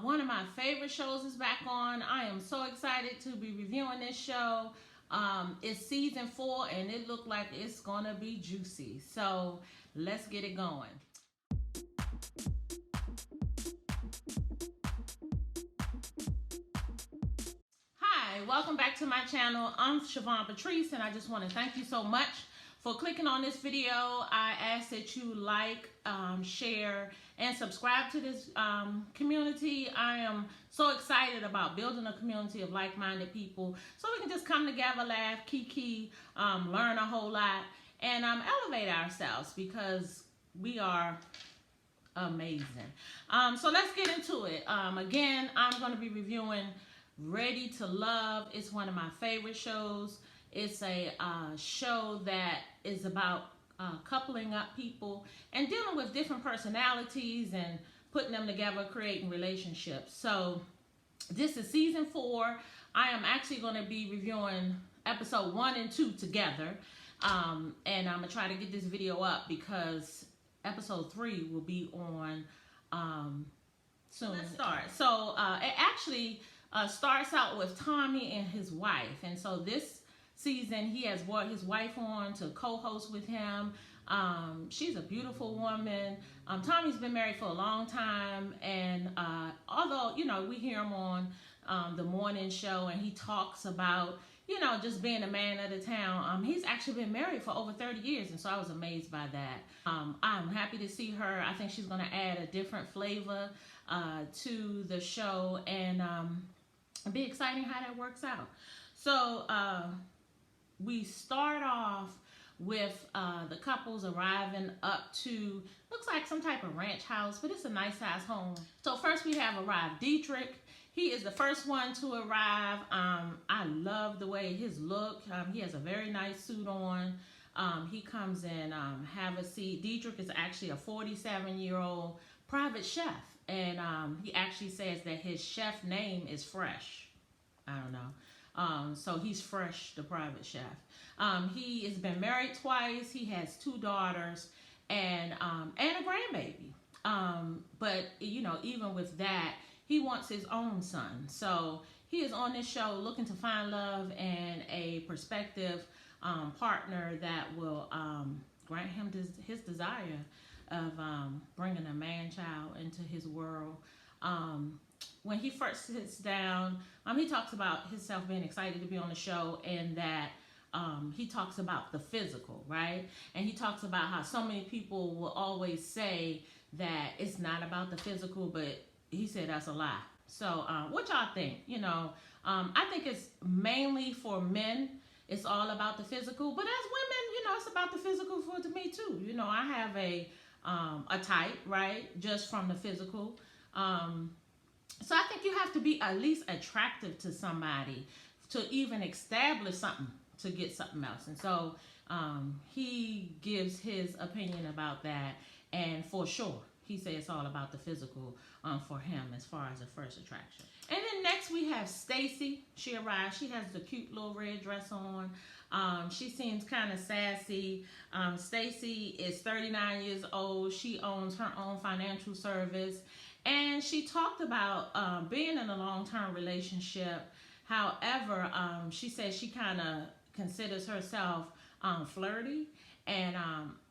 One of my favorite shows is back on. I am so excited to be reviewing this show. It's season 4 and it looked like it's gonna be juicy. So let's get it going. Hi, welcome back to my channel. I'm Siobhan Patrice and I just want to thank you so much for clicking on this video. I ask that you like, share, and subscribe to this community. I am so excited about building a community of like-minded people so we can just come together, laugh, kiki, learn a whole lot, and elevate ourselves because we are amazing. So let's get into it. Again, I'm going to be reviewing Ready to Love. It's one of my favorite shows. It's a show that is about coupling up people and dealing with different personalities and putting them together, creating relationships. So this is season 4. I am actually going to be reviewing episode 1 and 2 together. And I'm going to try to get this video up because episode 3 will be on soon. Let's start. So it actually starts out with Tommy and his wife. And so this season, he has brought his wife on to co-host with him. She's a beautiful woman. Tommy's been married for a long time, and although, you know, we hear him on the morning show and he talks about, you know, just being a man of the town, he's actually been married for over 30 years, and so I was amazed by that. I'm happy to see her. I think she's going to add a different flavor to the show, and it'll be exciting how that works out. So we start off with the couples arriving up to, looks like some type of ranch house, but it's a nice size home. So first we have arrived Dietrich. He is the first one to arrive. I love the way his look. He has a very nice suit on. He comes in, have a seat. Dietrich is actually a 47-year-old private chef. And he actually says that his chef name is Fresh. I don't know. So he's Fresh, the private chef. He has been married twice. He has 2 daughters and a grandbaby. But you know, even with that, he wants his own son. So he is on this show looking to find love and a prospective partner that will grant him his desire of bringing a man-child into his world. When he first sits down, he talks about himself being excited to be on the show, and that he talks about the physical, right? And he talks about how so many people will always say that it's not about the physical, but he said that's a lie. So what y'all think? You know, I think it's mainly for men. It's all about the physical, but as women, you know, it's about the physical for me too. You know, I have a type, right? Just from the physical. So I think you have to be at least attractive to somebody to even establish something to get something else. And so he gives his opinion about that. And for sure, he says it's all about the physical for him as far as the first attraction. And then next we have Stacy. She arrives. She has the cute little red dress on. She seems kind of sassy. Stacy is 39 years old. She owns her own financial service. And she talked about being in a long-term relationship. However, she says she kind of considers herself flirty and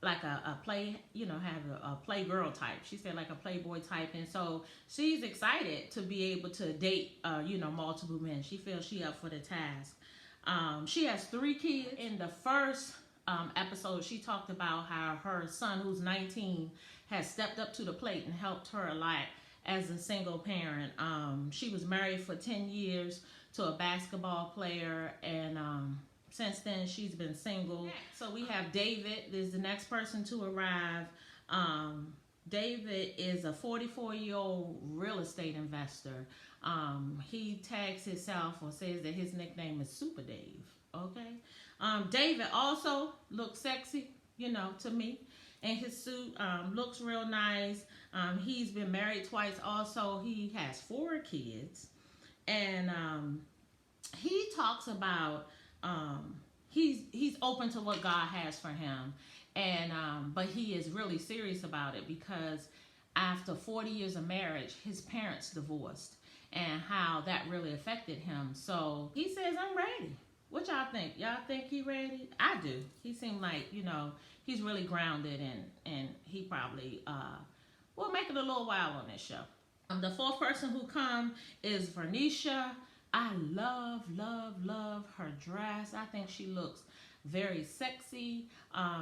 like a play, you know, have a playgirl type. She said like a playboy type. And so she's excited to be able to date, you know, multiple men. She feels she up for the task. She has 3 kids. In the first episode, she talked about how her son, who's 19, has stepped up to the plate and helped her a lot as a single parent. She was married for 10 years to a basketball player, and since then she's been single. So we have David. There's the next person to arrive. David is a 44-year-old real estate investor. He tags himself or says that his nickname is Super Dave. Okay. David also looks sexy, you know, to me. And his suit looks real nice. He's been married twice also. He has 4 kids. And he talks about he's open to what God has for him. And but he is really serious about it because after 40 years of marriage, his parents divorced and how that really affected him. So he says, I'm ready. What y'all think? Y'all think he ready? I do. He seemed like, he's really grounded, and he probably will make it a little while on this show. The fourth person who come is Vernisha. I love, love, love her dress. I think she looks very sexy.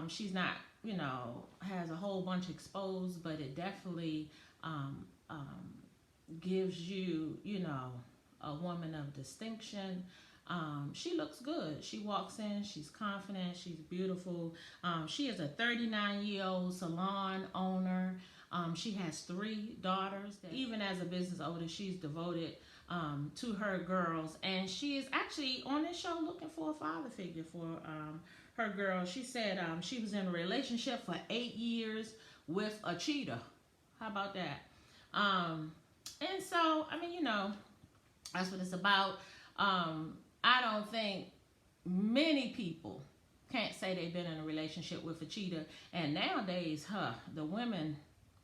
She's not, has a whole bunch exposed, but it definitely gives you, a woman of distinction. She looks good. She walks in, she's confident, she's beautiful. She is a 39-year-old salon owner. She has 3 daughters. Even as a business owner, she's devoted to her girls. And she is actually on this show looking for a father figure for her girls. She said she was in a relationship for 8 years with a cheater. How about that? And so, that's what it's about. I don't think many people can't say they've been in a relationship with a cheater. And nowadays, the women,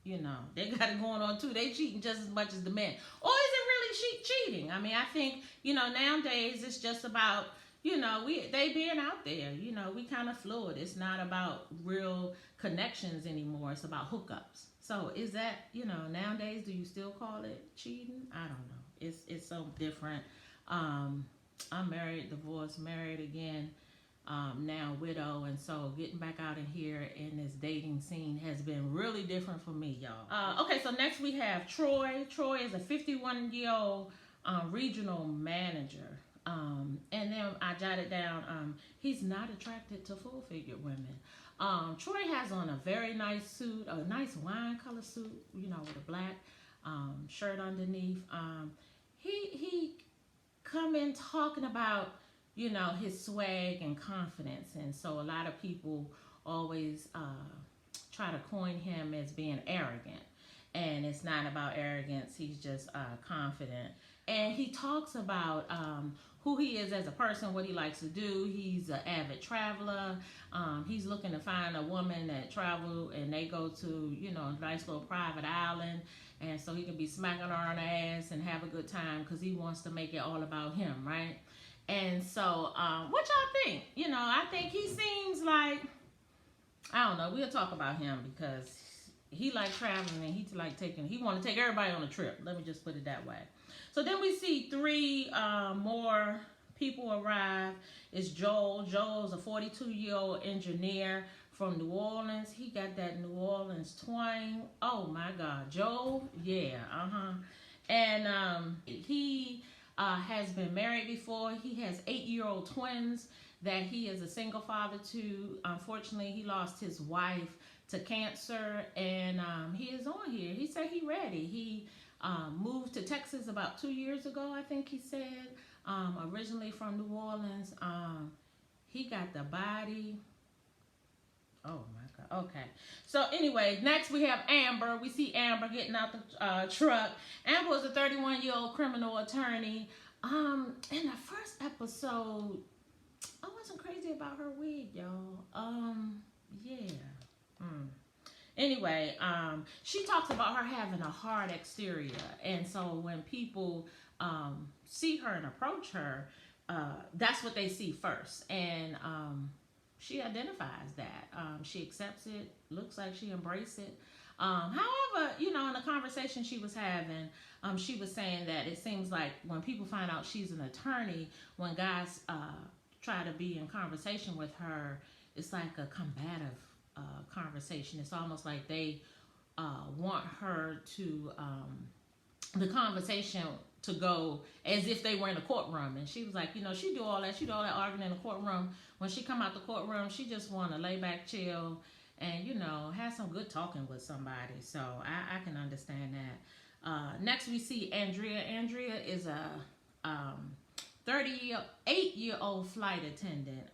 they got it going on too. They cheating just as much as the men. Or is it really cheating? I think, nowadays it's just about, they being out there. We kind of fluid. It's not about real connections anymore. It's about hookups. So is that, nowadays, do you still call it cheating? I don't know. It's so different. I'm married, divorced, married again, now widow, and so getting back out in here in this dating scene has been really different for me, y'all. Okay, so next we have Troy. Troy is a 51-year-old regional manager. And then I jotted down, he's not attracted to full-figured women. Troy has on a very nice suit, a nice wine color suit, with a black shirt underneath. He come in talking about, his swag and confidence. And so a lot of people always try to coin him as being arrogant. And it's not about arrogance. He's just confident. And he talks about who he is as a person, what he likes to do. He's an avid traveler. He's looking to find a woman that travel and they go to, a nice little private island. And so he can be smacking her on the ass and have a good time because he wants to make it all about him, right? And so what y'all think? I think he seems like, I don't know, we'll talk about him because he likes traveling and he want to take everybody on a trip. Let me just put it that way. So then we see 3 more people arrive. It's Joel. Joel's a 42-year-old engineer from New Orleans. He got that New Orleans twang. Oh my God, Joel, yeah, And he has been married before. He has 8-year-old twins that he is a single father to. Unfortunately, he lost his wife to cancer, and he is on here. He said he ready. He moved to Texas about 2 years ago, I think he said. Originally from New Orleans. He got the body. Oh my God. Okay. So anyway, next we have Amber. We see Amber getting out the truck. Amber is a 31-year-old criminal attorney. In the first episode, I wasn't crazy about her wig, y'all. Yeah. Anyway, she talks about her having a hard exterior. And so when people see her and approach her, that's what they see first. And she identifies that. She accepts it. Looks like she embraced it. However, in the conversation she was having, she was saying that it seems like when people find out she's an attorney, when guys try to be in conversation with her, it's like a combative conversation. It's almost like they want her to, the conversation to go as if they were in a courtroom. And she was like, she do all that arguing in the courtroom. When she come out the courtroom, she just want to lay back, chill, and, have some good talking with somebody. So I can understand that. Next we see Andrea. Andrea is a 38-year-old flight attendant.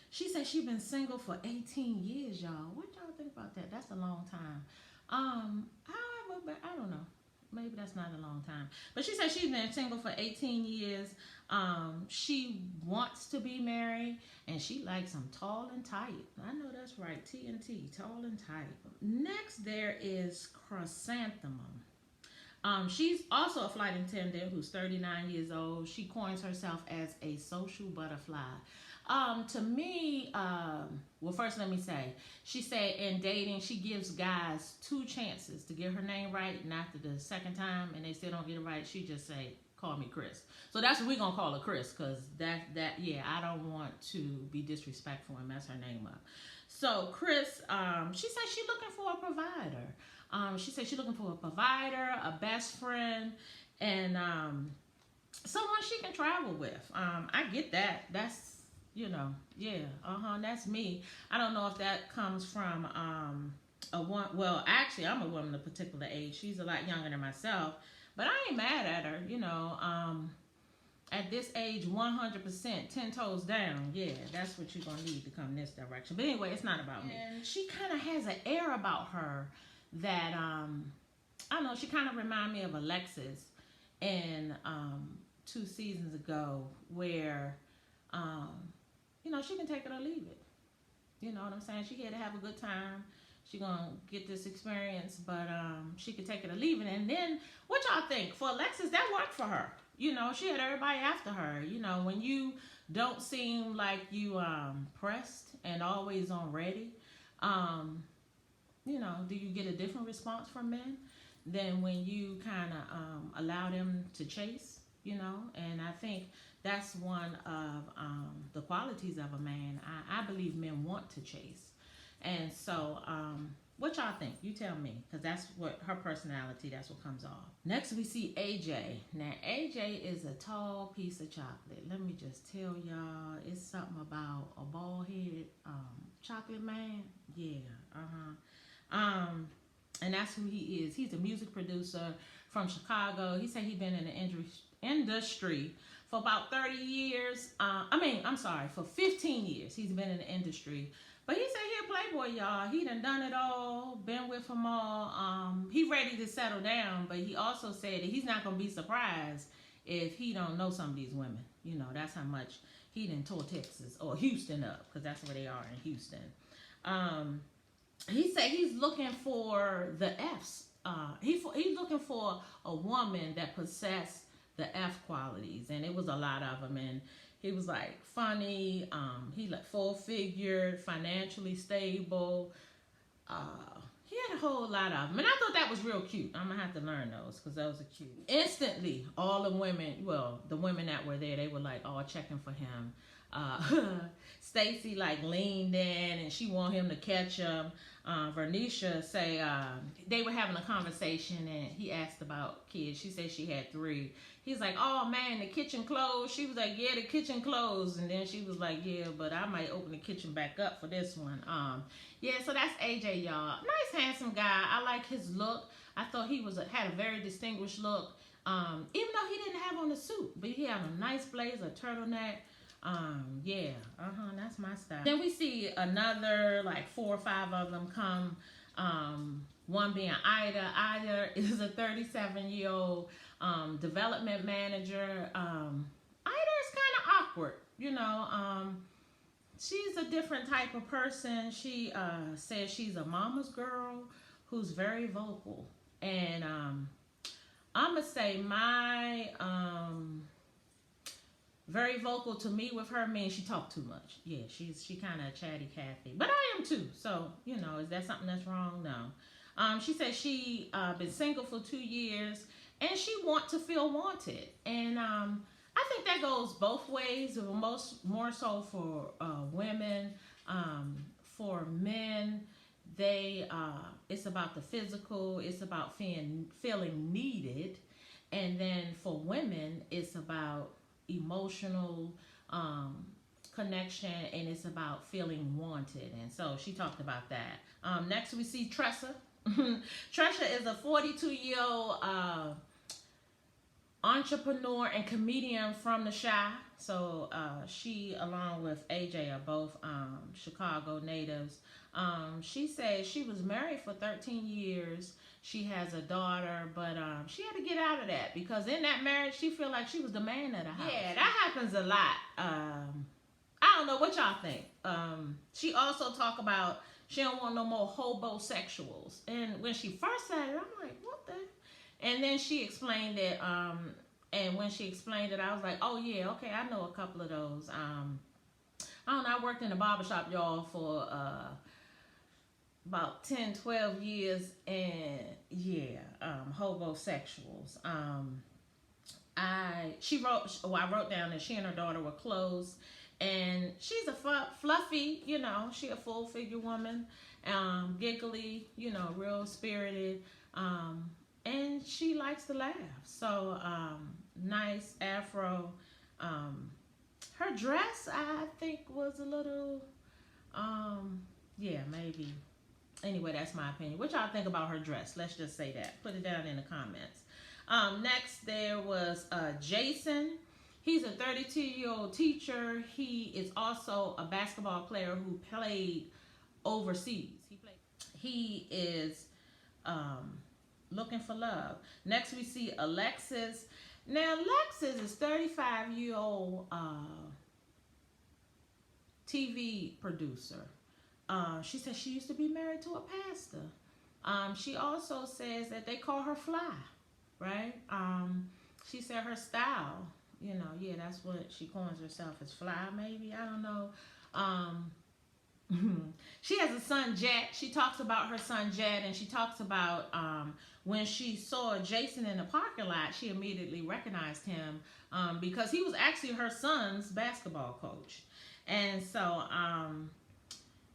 She said she's been single for 18 years, y'all. What y'all think about that? That's a long time. However, but I don't know. Maybe that's not a long time. But she said she's been single for 18 years. She wants to be married, and she likes them tall and tight. I know that's right, T&T, tall and tight. Next, there is Chrysanthemum. She's also a flight attendant who's 39 years old. She coins herself as a social butterfly. To me, well, first let me say, she said in dating, she gives guys 2 chances to get her name right, and after the second time and they still don't get it right, she just say, call me Chris. So that's what we're gonna call her, Chris, because yeah, I don't want to be disrespectful and mess her name up. So Chris, she said she's looking for a provider. She said she's looking for a provider, a best friend, and someone she can travel with. I get that. That's, you know, yeah, that's me. I don't know if that comes from a one. Well, actually, I'm a woman of a particular age. She's a lot younger than myself, but I ain't mad at her. You know, at this age, 100%, 10 toes down. Yeah, that's what you're gonna need to come this direction. But anyway, it's not about me. And she kind of has an air about her that I don't know. She kind of reminds me of Alexis in 2 seasons ago, where you know, she can take it or leave it. You know what I'm saying? She here to have a good time. She gonna get this experience, but she could take it or leave it. And then, what y'all think? For Alexis, that worked for her. You know, she had everybody after her. You know, when you don't seem like you pressed and always on ready, you know, do you get a different response from men than when you kind of allow them to chase? You know, and I think that's one of the qualities of a man. I believe men want to chase. And so, what y'all think? You tell me, because that's what her personality, that's what comes off. Next, we see AJ. Now, AJ is a tall piece of chocolate. Let me just tell y'all, it's something about a bald-headed chocolate man. Yeah, and that's who he is. He's a music producer from Chicago. He said he's been in the industry for about 30 years. For 15 years he's been in the industry. But he said he a playboy, y'all. He done it all, been with them all. He ready to settle down, but he also said that he's not going to be surprised if he don't know some of these women. You know, that's how much he done tore Texas or Houston up, because that's where they are, in Houston. He said he's looking for the F's. He's looking for a woman that possessed the F qualities, and it was a lot of them. And he was like funny, he like full-figured, financially stable. He had a whole lot of them, and I thought that was real cute. I'm gonna have to learn those, because those are cute. Instantly, all the women, well, the women that were there, they were like all checking for him. Stacy like leaned in and she wanted him to catch him. Vernisha say they were having a conversation and he asked about kids. She said she had 3. He's like, oh man, the kitchen closed. She was like, yeah, the kitchen closed. And then she was like, yeah, but I might open the kitchen back up for this one. Yeah, so that's AJ, y'all. Nice, handsome guy. I like his look. I thought he had a very distinguished look. Even though he didn't have on a suit, but he had a nice blazer, a turtleneck. Yeah, that's my style. Then we see another, like 4 or 5 of them come. One being Ida. Ida is a 37-year-old development manager. Ida is kind of awkward, you know. She's a different type of person. She says she's a mama's girl who's very vocal. And I'm gonna say my very vocal to me with her means she talked too much. Yeah, she kind of chatty Cathy, but I am too. So, you know, is that something that's wrong? No. She said she been single for 2 years and she want to feel wanted. And I think that goes both ways. More so for women. For men, it's about the physical. It's about feeling needed. And then for women, it's about emotional connection, and it's about feeling wanted. And so she talked about that. Next we see Tressa. Tressa is a 42-year-old entrepreneur and comedian from the Chi. So she, along with AJ, are both Chicago natives. She said she was married for 13 years. She has a daughter, but she had to get out of that because in that marriage, she felt like she was the man of the house. Yeah, that happens a lot. I don't know what y'all think. She also talk about she don't want no more hobosexuals. And when she first said it, I'm like, what the? And then she explained it. And when she explained it, I was like, oh yeah, okay, I know a couple of those. I don't know. I worked in a barbershop, y'all, for about 10, 12 years, and yeah, hobosexuals. I wrote down that she and her daughter were close, and she's a fluffy, you know, she a full figure woman, giggly, you know, real spirited, and she likes to laugh. So nice afro. Her dress, I think, was a little, yeah, maybe. Anyway, that's my opinion. What y'all think about her dress? Let's just say that. Put it down in the comments. Next, there was Jason. He's a 32-year-old teacher. He is also a basketball player who played overseas. He is looking for love. Next, we see Alexis. Now, Alexis is 35-year-old TV producer. She said she used to be married to a pastor. She also says that they call her fly, right? She said her style, you know, yeah, that's what she coins herself as, fly, maybe. I don't know. She has a son, Jet. She talks about her son, Jet, and she talks about when she saw Jason in the parking lot, she immediately recognized him because he was actually her son's basketball coach. And so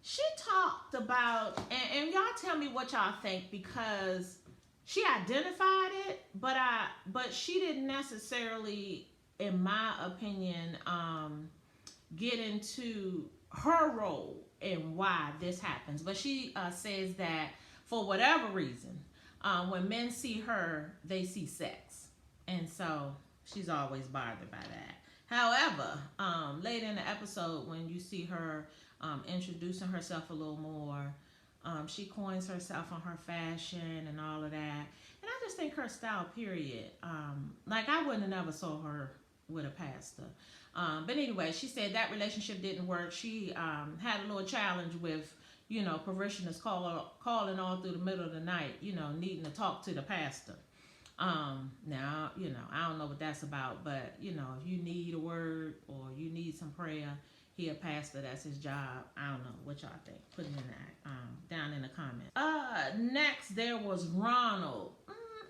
she talked about, and y'all tell me what y'all think, because she identified it, but she didn't necessarily, in my opinion, get into her role and why this happens. But she says that for whatever reason, when men see her, they see sex. And so she's always bothered by that. However, later in the episode, when you see her introducing herself a little more, she coins herself on her fashion and all of that. And I just think her style, period. Like, I wouldn't have never saw her with a pastor. But anyway, she said that relationship didn't work. She had a little challenge with, you know, parishioners calling all through the middle of the night, you know, needing to talk to the pastor. Now, you know, I don't know what that's about, but, you know, if you need a word or you need some prayer, he a pastor, that's his job. I don't know what y'all think. Put it in that, down in the comments. Next, there was Ronald.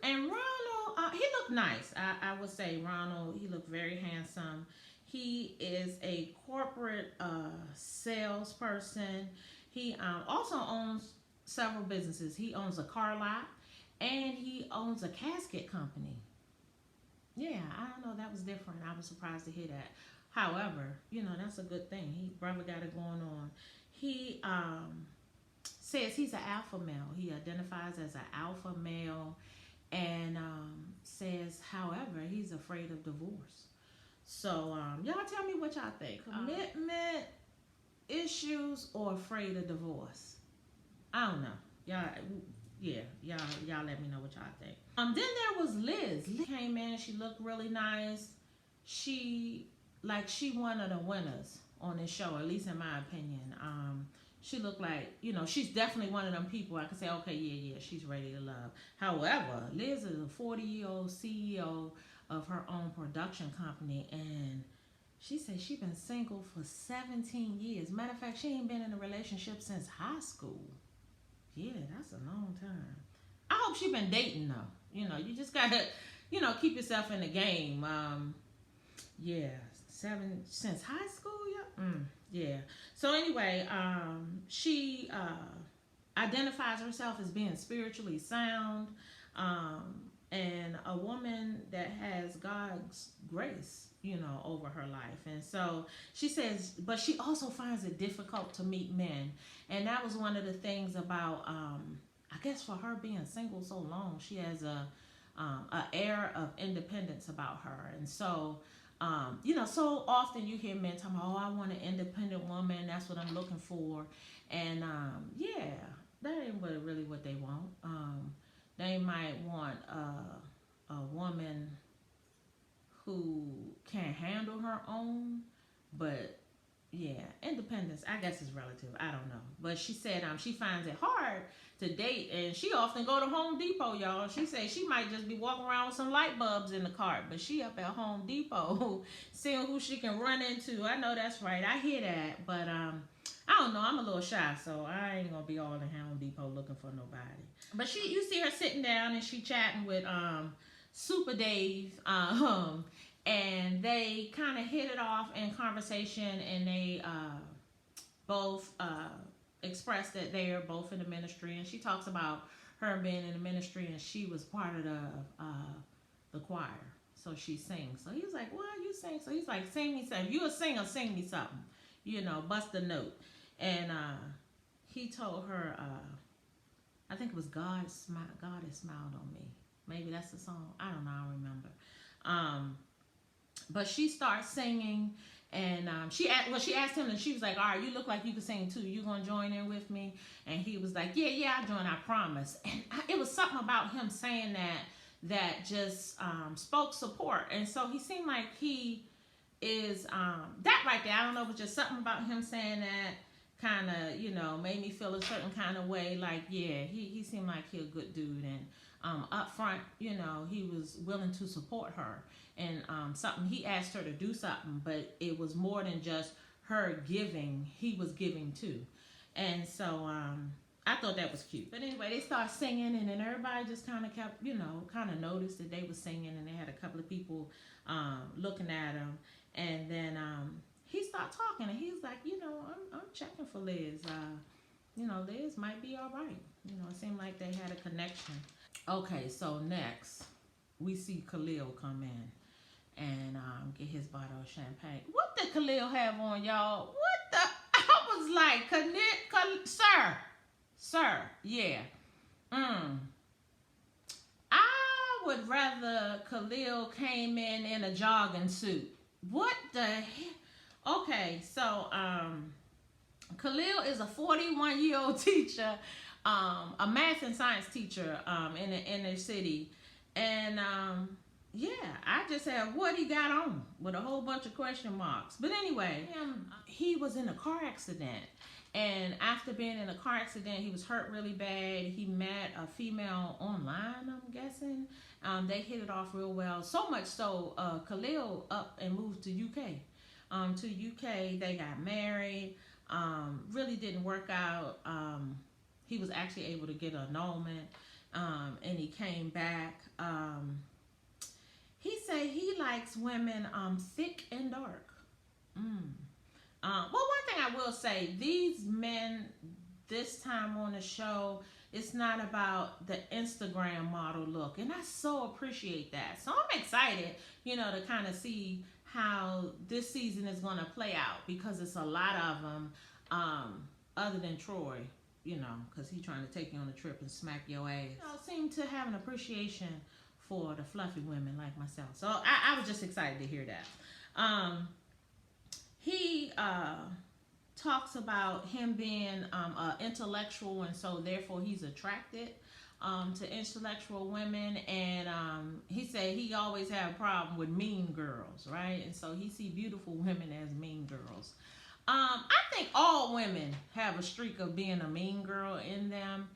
And Ronald, he looked nice. I would say Ronald, he looked very handsome. He is a corporate salesperson. He also owns several businesses. He owns a car lot, and he owns a casket company. Yeah, I don't know. That was different. I was surprised to hear that. However, you know, that's a good thing. Brother got it going on. He says he's an alpha male. He identifies as an alpha male, and says, however, he's afraid of divorce. So, y'all tell me what y'all think. Commitment issues or afraid of divorce? I don't know. Y'all let me know what y'all think. Then there was Liz. Liz came in, she looked really nice. She one of the winners on this show, at least in my opinion. She looked like, you know, she's definitely one of them people I can say, okay, yeah, she's ready to love. However, Liz is a 40-year-old CEO of her own production company, and she said she's been single for 17 years. Matter of fact, she ain't been in a relationship since high school. Yeah, that's a long time. I hope she been dating, though. You know, you just gotta, you know, keep yourself in the game. Yeah, since high school, yeah. Yeah. So anyway, she identifies herself as being spiritually sound, and a woman that has God's grace, you know, over her life. And so she says, but she also finds it difficult to meet men. And that was one of the things about, I guess for her being single so long, she has a air of independence about her. And so, you know, so often you hear men talking, oh, I want an independent woman. That's what I'm looking for. And, yeah, that ain't really what they want. They might want a woman who can't handle her own, but yeah, independence, I guess, is relative. I don't know. But she said she finds it hard to date, and she often go to Home Depot, y'all. She said she might just be walking around with some light bulbs in the cart, but she up at Home Depot seeing who she can run into. I know that's right. I hear that, but I don't know. I'm a little shy, so I ain't gonna be all in Home Depot looking for nobody. But you see her sitting down and she chatting with Super Dave, and they kind of hit it off in conversation, and they both expressed that they are both in the ministry, and she talks about her being in the ministry, and she was part of the choir, so she sings. So he's like, "What, you sing?" So he's like, "Sing me something. You a singer, sing me something. You know, bust a note." And he told her, I think it was God has smiled on me. Maybe that's the song. I don't know. I don't remember. But she starts singing, and she asked him, and she was like, "All right, you look like you can sing too. You gonna join in with me?" And he was like, "Yeah, I'll join. I promise." And it was something about him saying that just spoke support, and so he seemed like he is that right there. I don't know, but just something about him saying that kind of, you know, made me feel a certain kind of way. Like, yeah, he seemed like he a good dude, and up front, you know, he was willing to support her. And something, he asked her to do something, but it was more than just her giving. He was giving too. And so I thought that was cute. But anyway, they started singing, and then everybody just kind of kept, you know, kind of noticed that they were singing, and they had a couple of people looking at him. And then he started talking, and he's like, "You know, I'm checking for Liz. You know, Liz might be all right." You know, it seemed like they had a connection. Okay, so next we see Khalil come in and get his bottle of champagne. What did Khalil have on, y'all? What the? I was like, sir, yeah. I would rather Khalil came in a jogging suit. What the hell? Okay, so Khalil is a 41-year-old teacher, a math and science teacher in the inner city. And yeah, I just had what he got on with a whole bunch of question marks. But anyway, he was in a car accident. And after being in a car accident, he was hurt really bad. He met a female online, I'm guessing. They hit it off real well. So much so, Khalil up and moved to UK. They got married. Really didn't work out. He was actually able to get an annulment. And he came back. He said he likes women thick and dark. Well, one thing I will say, these men this time on the show, it's not about the Instagram model look, and I so appreciate that. So I'm excited, you know, to kind of see how this season is going to play out, because it's a lot of them, other than Troy, you know, because he's trying to take you on a trip and smack your ass. You know, seem to have an appreciation for the fluffy women like myself. So I was just excited to hear that. He talks about him being an intellectual, and so therefore he's attracted to intellectual women. And he said he always had a problem with mean girls, right? And so he see beautiful women as mean girls. I think all women have a streak of being a mean girl in them.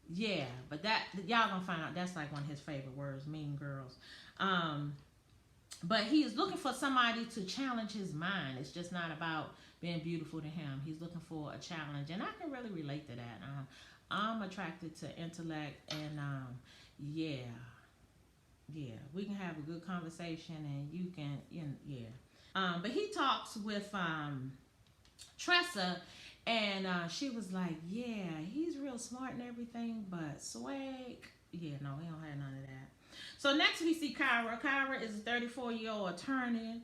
Yeah, but that y'all gonna find out that's like one of his favorite words, mean girls. But he is looking for somebody to challenge his mind. It's just not about being beautiful to him. He's looking for a challenge, and I can really relate to that. I'm attracted to intellect, and yeah, we can have a good conversation, and you can, yeah. But he talks with Tressa, and she was like, yeah, he's real smart and everything, but swag, yeah, no, he don't have none of that. So next we see Kyra. Kyra is a 34-year-old attorney.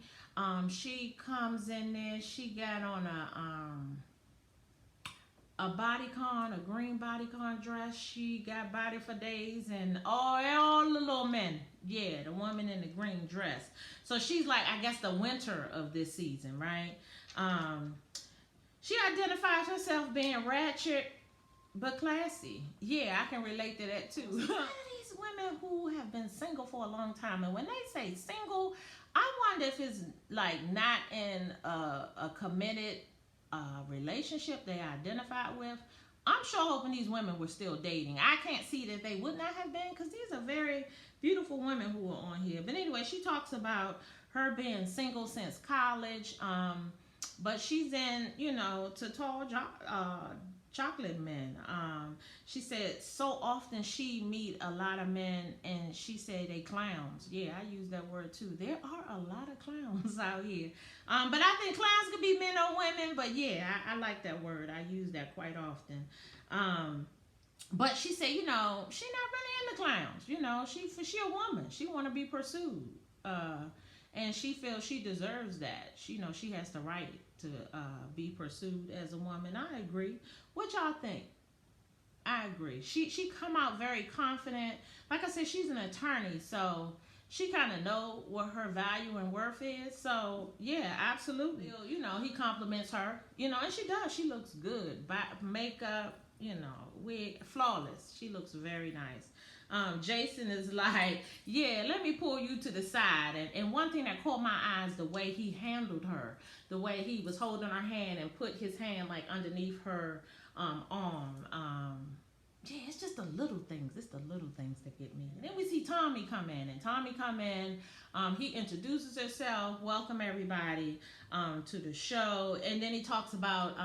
She comes in there. She got on a bodycon, a green bodycon dress. She got body for days, and all the little men. Yeah, the woman in the green dress. So she's like, I guess, the winter of this season, right? She identifies herself being ratchet but classy. Yeah, I can relate to that too. Why do these women who have been single for a long time, and when they say single, I wonder if it's like not in a committed relationship they identified with. I'm sure hoping these women were still dating. I can't see that they would not have been, because these are very beautiful women who are on here. But anyway, she talks about her being single since college. But she's in, to tall chocolate men. She said so often she meet a lot of men, and she said they clowns. Yeah, I use that word too. There are a lot of clowns out here. But I think clowns could be men or women. But yeah, I like that word. I use that quite often. But she said, she's not really into clowns. She a woman. She want to be pursued. And she feels she deserves that. She has the right to be pursued as a woman. I agree. What y'all think? I agree. She come out very confident. Like I said, she's an attorney, so she kind of know what her value and worth is. So yeah, absolutely. He compliments her. And she does. She looks good. Makeup, wig, flawless. She looks very nice. Jason is like, yeah, let me pull you to the side. And one thing that caught my eyes, the way he handled her, the way he was holding her hand and put his hand like underneath her arm. Yeah, it's just the little things. It's the little things that get me. And then we see Tommy come in. He introduces herself, welcome everybody to the show. And then he talks about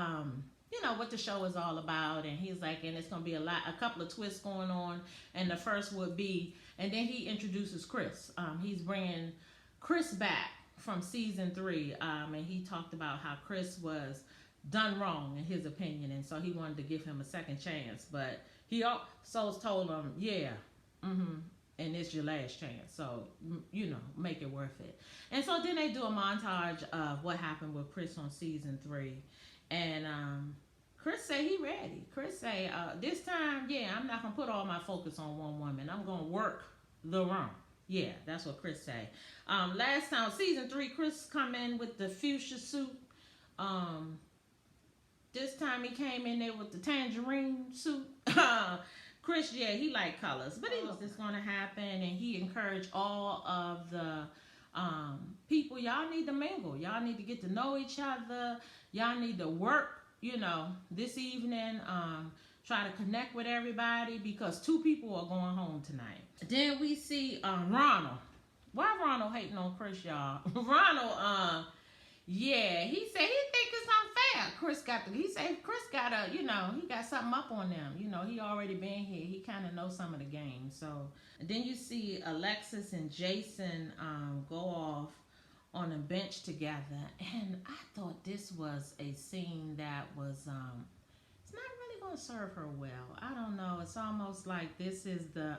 what the show is all about, and he's like, and it's gonna be a couple of twists going on, and the first would be, and then he introduces Chris. He's bringing Chris back from season 3, and he talked about how Chris was done wrong in his opinion, and so he wanted to give him a second chance, but he also told him, and it's your last chance, so make it worth it. And so then they do a montage of what happened with Chris on season 3, and Chris say he ready. Chris say, this time, I'm not going to put all my focus on one woman. I'm going to work the room. Yeah, that's what Chris say. Last time, season 3, Chris come in with the fuchsia suit. This time he came in there with the tangerine suit. Chris, he like colors. But he knows this going to happen, and he encouraged all of the people, y'all need to mingle. Y'all need to get to know each other. Y'all need to work, this evening. Try to connect with everybody, because 2 people are going home tonight. Then we see Ronald. Why Ronald hating on Chris, y'all? Ronald, he said he think it's unfair. He said Chris got he got something up on them. He already been here. He kind of knows some of the game. So then you see Alexis and Jason go off on a bench together, and I thought this was a scene that was it's not really going to serve her well. I don't know. It's almost like this is the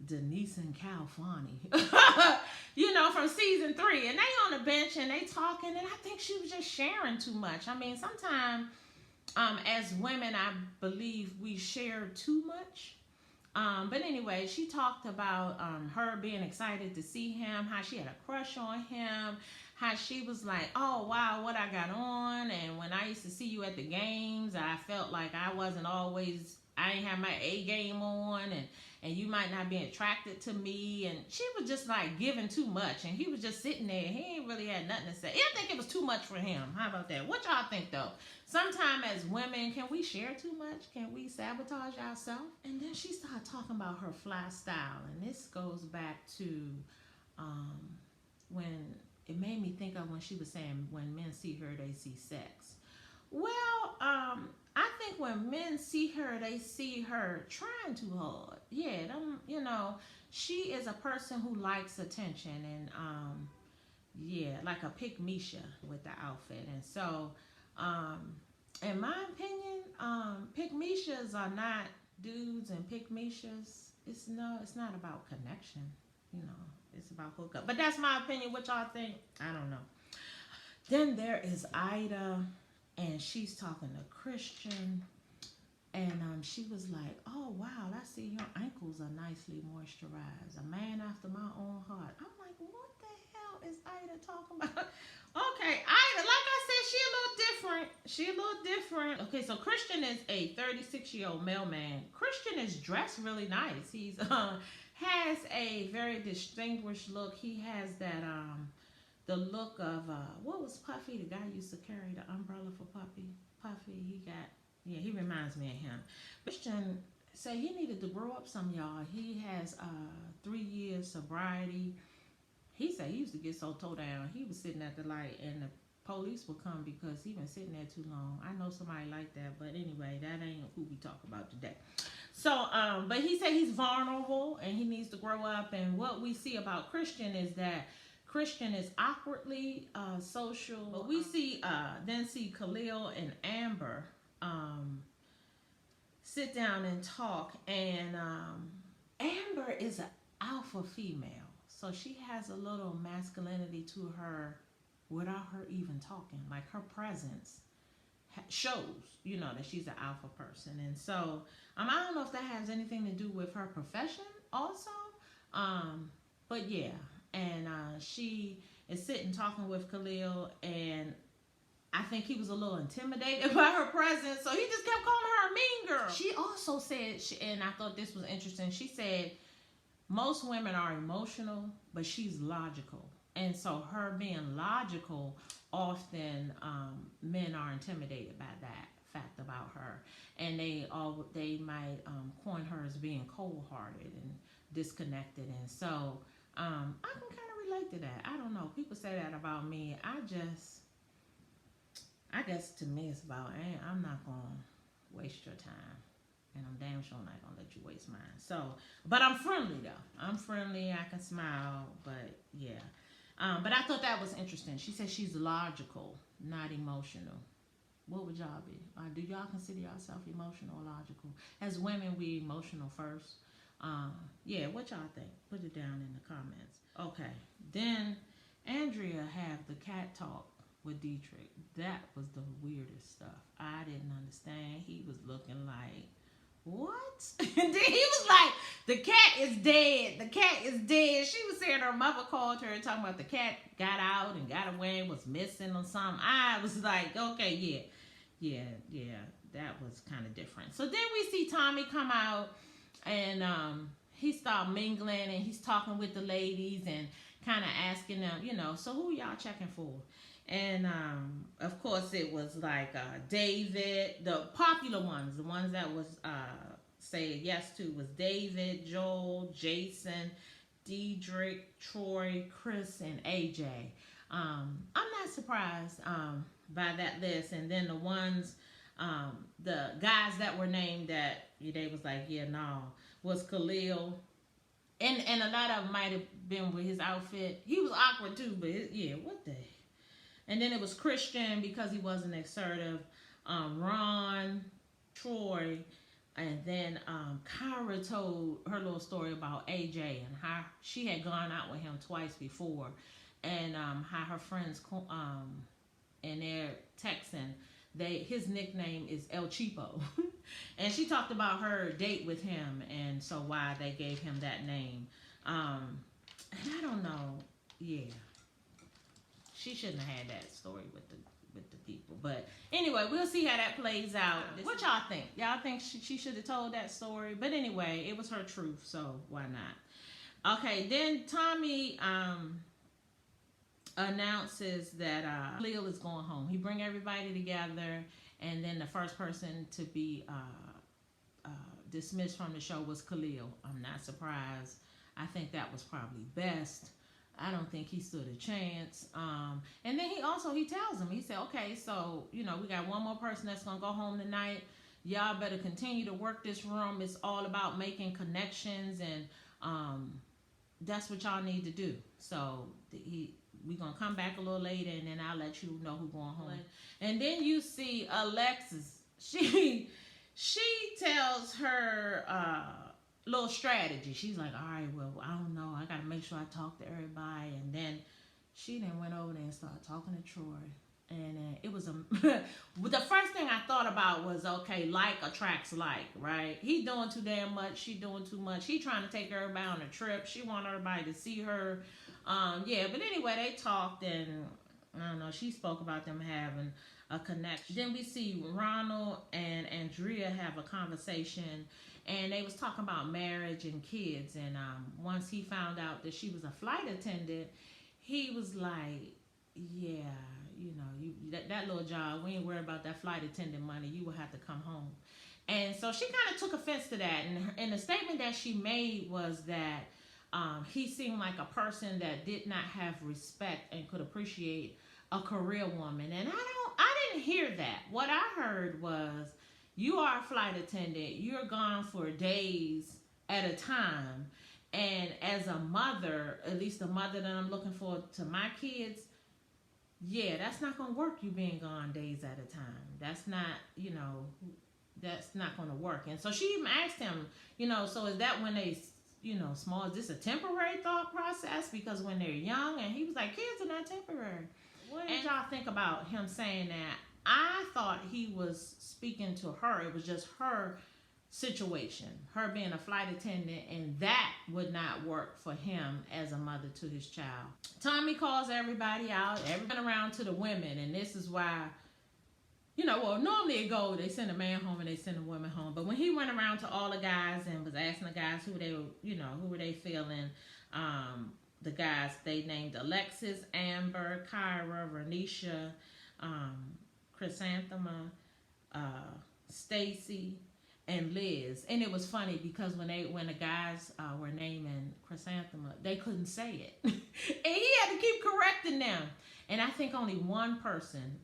Denise and Calfani, from season 3, and they on the bench and they talking, and I think she was just sharing too much. I mean, sometimes as women, I believe we share too much. But anyway, she talked about her being excited to see him, how she had a crush on him, how she was like, oh, wow, what I got on. And when I used to see you at the games, I felt like I ain't have my A game on, and you might not be attracted to me. And she was just like giving too much, and he was just sitting there. He ain't really had nothing to say. I think it was too much for him. How about that? What y'all think though? Sometimes as women, can we share too much? Can we sabotage ourselves? And then she started talking about her fly style, and this goes back to when it made me think of when she was saying when men see her, they see sex. Well, I think when men see her, they see her trying too hard. Yeah, she is a person who likes attention, and like a pick-Misha with the outfit. And so, in my opinion, pick-Mishas are not dudes, and pick-Mishas, it's not about connection. It's about hookup. But that's my opinion. What y'all think? I don't know. Then there is Ida, and she's talking to Christian, and she was like, oh, wow, I see your ankles are nicely moisturized. A man after my own heart. I'm like, what the hell is Ida talking about? Okay, Ida, like I said, she a little different. She a little different. Okay, so Christian is a 36-year-old male man. Christian is dressed really nice. He's has a very distinguished look. He has that the look of what was Puffy? The guy used to carry the umbrella for Puffy. He got, yeah, he reminds me of him. Christian said he needed to grow up some, y'all. He has 3 years sobriety. He said he used to get so toe down. He was sitting at the light and the police will come because he been sitting there too long. I know somebody like that, but anyway, that ain't who we talk about today. So, but he said he's vulnerable and he needs to grow up. And what we see about Christian is that Christian is awkwardly social. But we see then see Khalil and Amber sit down and talk. And Amber is an alpha female, so she has a little masculinity to her without her even talking. Like her presence shows, you know, that she's an alpha person. And so I don't know if that has anything to do with her profession also. But yeah, and she is sitting talking with Khalil, and I think he was a little intimidated by her presence, so he just kept calling her a mean girl. She also said, and I thought this was interesting, she said most women are emotional, but she's logical. And so her being logical, often men are intimidated by that fact about her. And they might coin her as being cold-hearted and disconnected. And so I can kind of relate to that. I don't know. People say that about me. I guess to me it's about, I'm not going to waste your time. And I'm damn sure not going to let you waste mine. So, but I'm friendly though. I'm friendly. I can smile. But yeah. But I thought that was interesting. She said she's logical, not emotional. What would y'all be? Do y'all consider yourself emotional or logical? As women, we emotional first. Yeah, what y'all think? Put it down in the comments. Okay. Then Andrea had the cat talk with Dietrich. That was the weirdest stuff. I didn't understand. He was looking like, what? And then he was like, the cat is dead. The cat is dead. She was saying her mother called her and talking about the cat got out and got away and was missing or something. I was like, okay, yeah, that was kind of different. So then we see Tommy come out and he started mingling and he's talking with the ladies and kind of asking them, you know, so who y'all checking for? And of course it was like David, the popular ones, the ones that was say yes to was David, Joel, Jason, Diedrich, Troy, Chris, and AJ. I'm not surprised by that list. And then the ones, the guys that were named that they was like, yeah, no, was Khalil. And a lot of them might have been with his outfit. He was awkward too, but yeah, what the. And then it was Christian because he wasn't assertive. Ron, Troy, and then Kyra told her little story about AJ and how she had gone out with him twice before, and how her friends and they're texting. His nickname is El Cheapo, and she talked about her date with him and so why they gave him that name. And I don't know, yeah. She shouldn't have had that story with the people. But anyway, we'll see how that plays out. What y'all think? Y'all think she should have told that story? But anyway, it was her truth, so why not? Okay, then Tommy announces that Khalil is going home. He bring everybody together, and then the first person to be dismissed from the show was Khalil. I'm not surprised. I think that was probably best. I don't think he stood a chance. And then he tells him, he said, okay, so, you know, we got one more person that's going to go home tonight. Y'all better continue to work this room. It's all about making connections, and that's what y'all need to do. So we're going to come back a little later, and then I'll let you know who's going home. And then you see Alexis. She tells her little strategy. She's like, all right, well, I don't know. I got to make sure I talk to everybody. And then she then went over there and started talking to Troy. And it was the first thing I thought about was, okay, like attracts like, right? He doing too damn much. She doing too much. He trying to take everybody on a trip. She want everybody to see her. Yeah, but anyway, they talked, and I don't know, she spoke about them having a connection. Then we see Ronald and Andrea have a conversation, and they was talking about marriage and kids. And once he found out that she was a flight attendant, he was like, yeah, you know, that little job, we ain't worried about that flight attendant money. You will have to come home. And so she kind of took offense to that. And the statement that she made was that he seemed like a person that did not have respect and could appreciate a career woman. And I didn't hear that. What I heard was, you are a flight attendant. You're gone for days at a time. And as a mother, at least the mother that I'm looking for to my kids, yeah, that's not going to work, you being gone days at a time. That's not, you know, that's not going to work. And so she even asked him, you know, so is that when they, you know, small, is this a temporary thought process? Because when they're young, and he was like, kids are not temporary. What did y'all think about him saying that? I thought he was speaking to her. It was just her situation, her being a flight attendant, and that would not work for him as a mother to his child. Tommy calls everybody out, everyone around to the women, and this is why, you know, well, normally they send a man home and they send a woman home, but when he went around to all the guys and was asking the guys who they were, you know, who were they feeling, the guys, they named Alexis, Amber, Kyra, Renisha, Chrysanthema, Stacy, and Liz. And it was funny because when the guys were naming Chrysanthema, they couldn't say it. And he had to keep correcting them. And I think only one person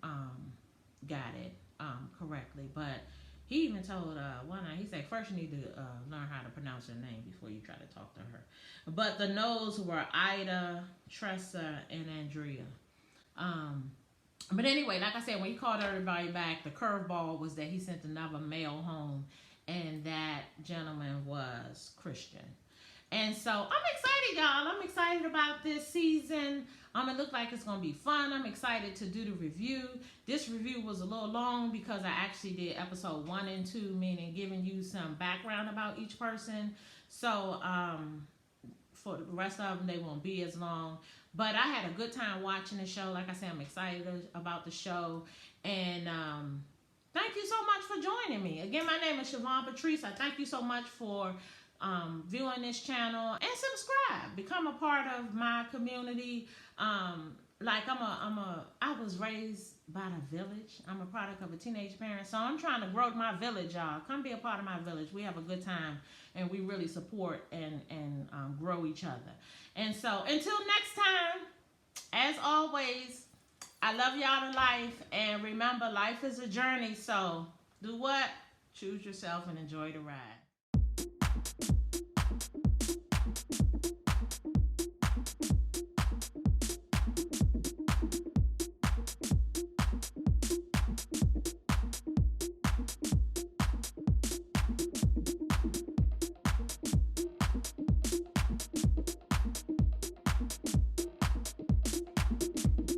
got it correctly. But he even told one night, he said, first you need to learn how to pronounce her name before you try to talk to her. But the no's were Ida, Tressa, and Andrea. But anyway, like I said, when he called everybody back, the curveball was that he sent another male home, and that gentleman was Christian. And so I'm excited, y'all. I'm excited about this season. It looks like it's going to be fun. I'm excited to do the review. This review was a little long because I actually did episode 1 and 2, meaning giving you some background about each person. So for the rest of them, they won't be as long. But I had a good time watching the show. Like I said, I'm excited about the show. And thank you so much for joining me. Again, my name is Siobhan Patrice. I thank you so much for viewing this channel, and subscribe. Become a part of my community. Like I was raised by the village. I'm a product of a teenage parent, so I'm trying to grow my village, y'all. Come be a part of my village. We have a good time, and we really support and grow each other. And so until next time, as always, I love y'all to life, and remember, life is a journey. So do what? Choose yourself and enjoy the ride.